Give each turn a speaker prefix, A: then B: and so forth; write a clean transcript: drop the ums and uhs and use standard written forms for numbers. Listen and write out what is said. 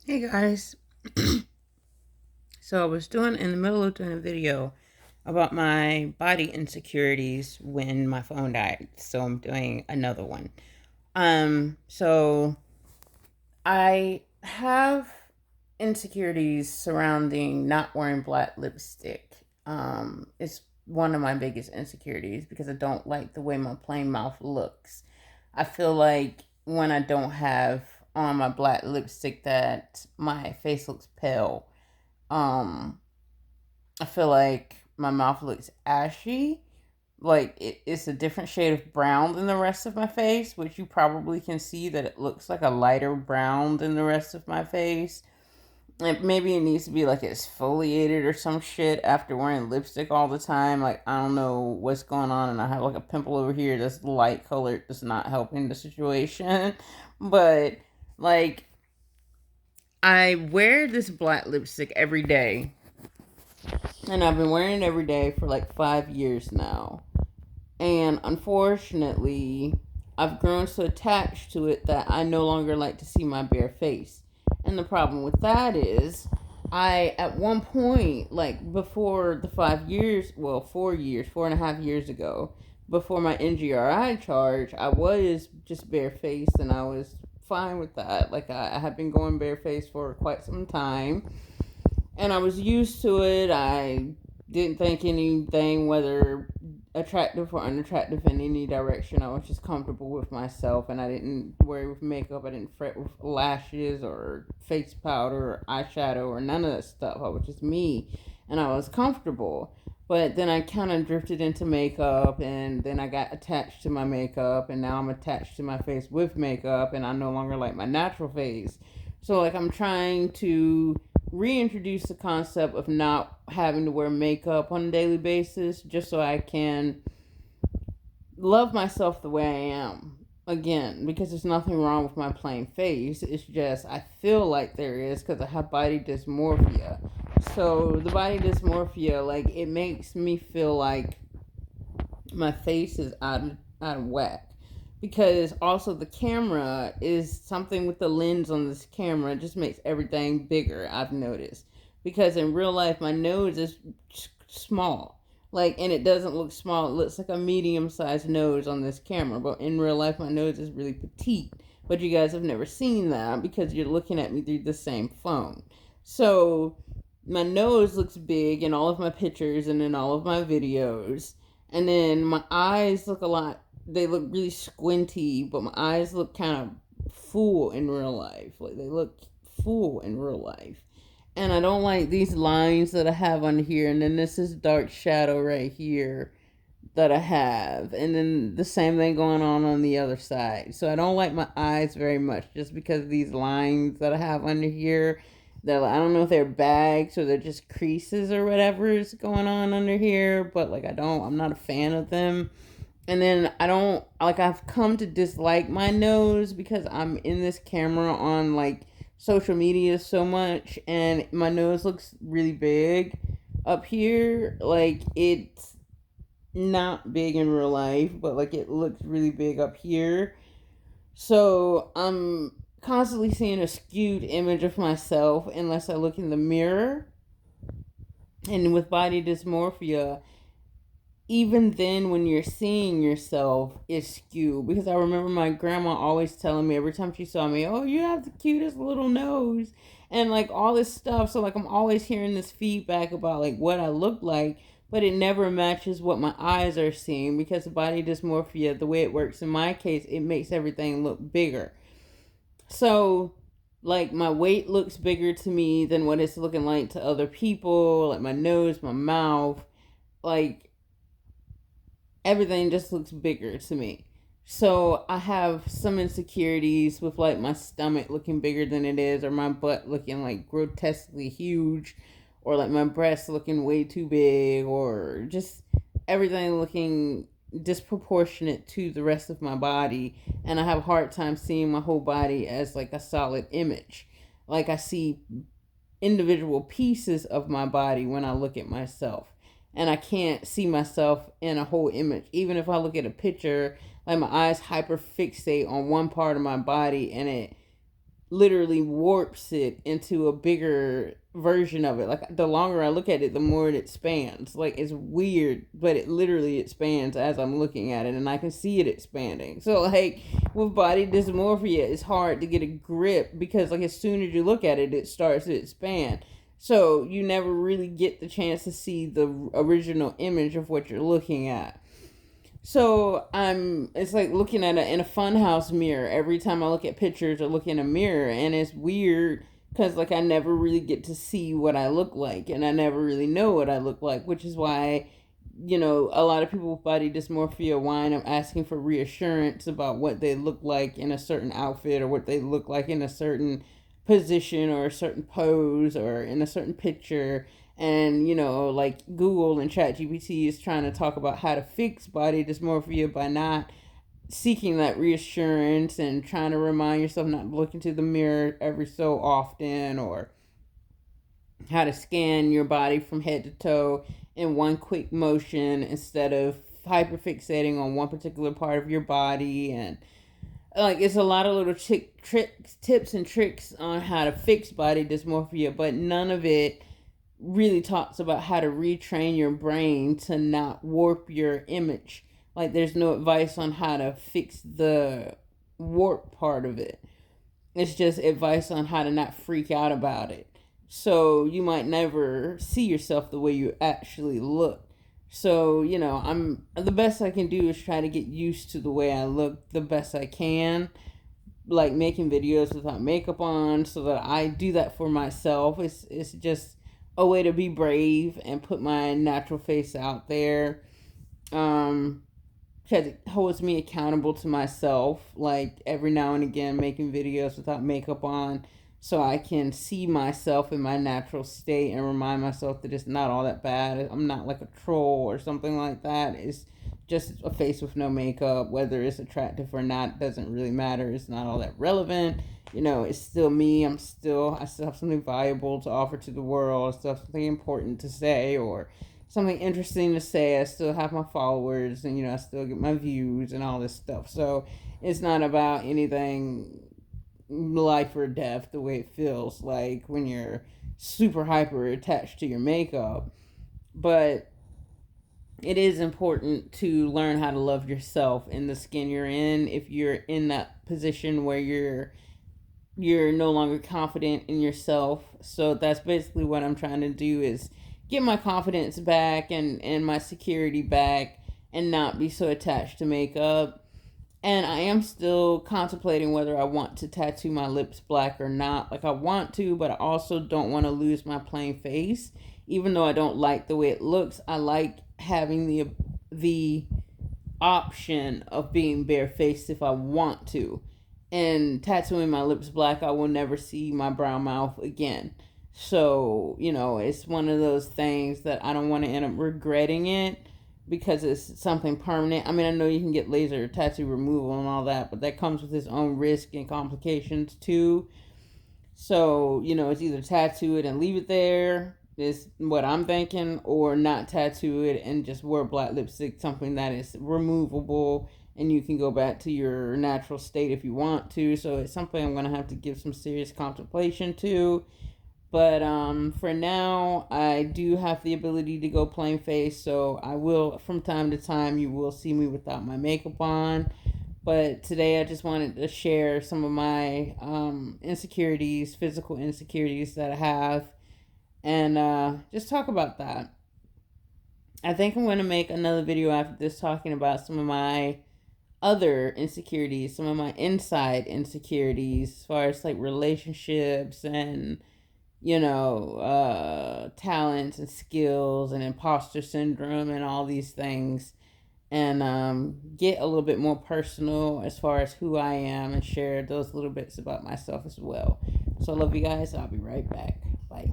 A: Hey guys. So I was in the middle of doing a video about my body insecurities when my phone died. So I'm doing another one. So I have insecurities surrounding not wearing black lipstick. It's one of my biggest insecurities because I don't like the way my plain mouth looks. I feel like when I don't have on my black lipstick that my face looks pale. Um, I feel like my mouth looks ashy. Like it's a different shade of brown than the rest of my face, which you probably can see that it looks like a lighter brown than the rest of my face. And maybe it needs to be like exfoliated or some shit after wearing lipstick all the time. Like I don't know what's going on, and I have like a pimple over here that's light colored, that's not helping the situation. But like I wear this black lipstick every day, and I've been wearing it every day for like 5 years now. And unfortunately, I've grown so attached to it that I no longer like to see my bare face. And the problem with that is, at one point, like before the 5 years, well, 4 years, 4.5 years ago, before my NGRI charge, I was just barefaced and I was fine with that. Like, I had been going barefaced for quite some time, and I was used to it. I didn't think anything, whether attractive or unattractive, in any direction. I was just comfortable with myself, and I didn't worry with makeup. I didn't fret with lashes or face powder or eyeshadow or none of that stuff. I was just me, and I was comfortable. But then I kind of drifted into makeup, and then I got attached to my makeup, and now I'm attached to my face with makeup, and I no longer like my natural face. So, like, I'm trying to reintroduce the concept of not having to wear makeup on a daily basis just so I can love myself the way I am again, because there's nothing wrong with my plain face. It's just I feel like there is because I have body dysmorphia. So the body dysmorphia, like, it makes me feel like my face is out of whack, because also the camera is something with the lens on this camera. It just makes everything bigger, I've noticed, because in real life my nose is small, like, and it doesn't look small. It looks like a medium-sized nose on this camera, but in real life my nose is really petite. But you guys have never seen that because you're looking at me through the same phone. So my nose looks big in all of my pictures and in all of my videos, and then my eyes look they look really squinty, but my eyes look kind of full in real life. Like, they look full in real life. And I don't like these lines that I have on here. And then this is dark shadow right here that I have. And then the same thing going on the other side. So I don't like my eyes very much just because of these lines that I have under here. That, I don't know if they're bags or they're just creases or whatever is going on under here. But like, I'm not a fan of them. And then I don't like, I've come to dislike my nose because I'm in this camera on like social media so much, and my nose looks really big up here. Like, it's not big in real life, but like, it looks really big up here. So I'm constantly seeing a skewed image of myself unless I look in the mirror. And with body dysmorphia, even then, when you're seeing yourself, it's skewed. Because I remember my grandma always telling me every time she saw me, "Oh, you have the cutest little nose," and like all this stuff. So like, I'm always hearing this feedback about like what I look like, but it never matches what my eyes are seeing, because the body dysmorphia, the way it works in my case, it makes everything look bigger. So like, my weight looks bigger to me than what it's looking like to other people. Like my nose, my mouth, like everything just looks bigger to me. So I have some insecurities with like my stomach looking bigger than it is, or my butt looking like grotesquely huge, or like my breasts looking way too big, or just everything looking disproportionate to the rest of my body. And I have a hard time seeing my whole body as like a solid image. Like, I see individual pieces of my body when I look at myself. And I can't see myself in a whole image. Even if I look at a picture, like, my eyes hyperfixate on one part of my body, and it literally warps it into a bigger version of it. Like, the longer I look at it, the more it expands. Like, it's weird, but it literally expands as I'm looking at it, and I can see it expanding. So, like, with body dysmorphia, it's hard to get a grip because, like, as soon as you look at it, it starts to expand. So you never really get the chance to see the original image of what you're looking at. So it's like looking at in a funhouse mirror. Every time I look at pictures or look in a mirror, and it's weird because, like, I never really get to see what I look like, and I never really know what I look like, which is why, a lot of people with body dysmorphia whine. I'm asking for reassurance about what they look like in a certain outfit, or what they look like in a certain position, or a certain pose, or in a certain picture. And, like, Google and ChatGPT is trying to talk about how to fix body dysmorphia by not seeking that reassurance and trying to remind yourself not to look into the mirror every so often, or how to scan your body from head to toe in one quick motion instead of hyperfixating on one particular part of your body. And, like, it's a lot of little tips and tricks on how to fix body dysmorphia, but none of it really talks about how to retrain your brain to not warp your image. Like, there's no advice on how to fix the warp part of it. It's just advice on how to not freak out about it. So you might never see yourself the way you actually look. So, I'm the best I can do is try to get used to the way I look the best I can, like making videos without makeup on, so that I do that for myself. It's just a way to be brave and put my natural face out there. Because it holds me accountable to myself, like every now and again making videos without makeup on, so I can see myself in my natural state and remind myself that it's not all that bad. I'm not like a troll or something like that. It's just a face with no makeup. Whether it's attractive or not doesn't really matter. It's not all that relevant. It's still me. I still have something valuable to offer to the world. I still have something important to say, or something interesting to say. I still have my followers, and, I still get my views and all this stuff. So it's not about anything life or death the way it feels like when you're super hyper attached to your makeup. But it is important to learn how to love yourself in the skin you're in. If you're in that position where you're no longer confident in yourself. So that's basically what I'm trying to do, is get my confidence back and my security back, and not be so attached to makeup. And I am still contemplating whether I want to tattoo my lips black or not. Like, I want to, but I also don't want to lose my plain face. Even though I don't like the way it looks, I like having the option of being barefaced if I want to. And tattooing my lips black, I will never see my brown mouth again. So, it's one of those things that I don't want to end up regretting it, because it's something permanent. I mean, I know you can get laser tattoo removal and all that, but that comes with its own risk and complications too. So, it's either tattoo it and leave it there, is what I'm thinking, or not tattoo it and just wear black lipstick, something that is removable and you can go back to your natural state if you want to. So it's something I'm going to have to give some serious contemplation to. But for now, I do have the ability to go plain face, so I will, from time to time, you will see me without my makeup on. But today I just wanted to share some of my insecurities, physical insecurities that I have, and just talk about that. I think I'm going to make another video after this talking about some of my other insecurities, some of my inside insecurities, as far as like relationships and talents and skills and imposter syndrome and all these things, and get a little bit more personal as far as who I am, and share those little bits about myself as well. So I love you guys. I'll be right back. Bye.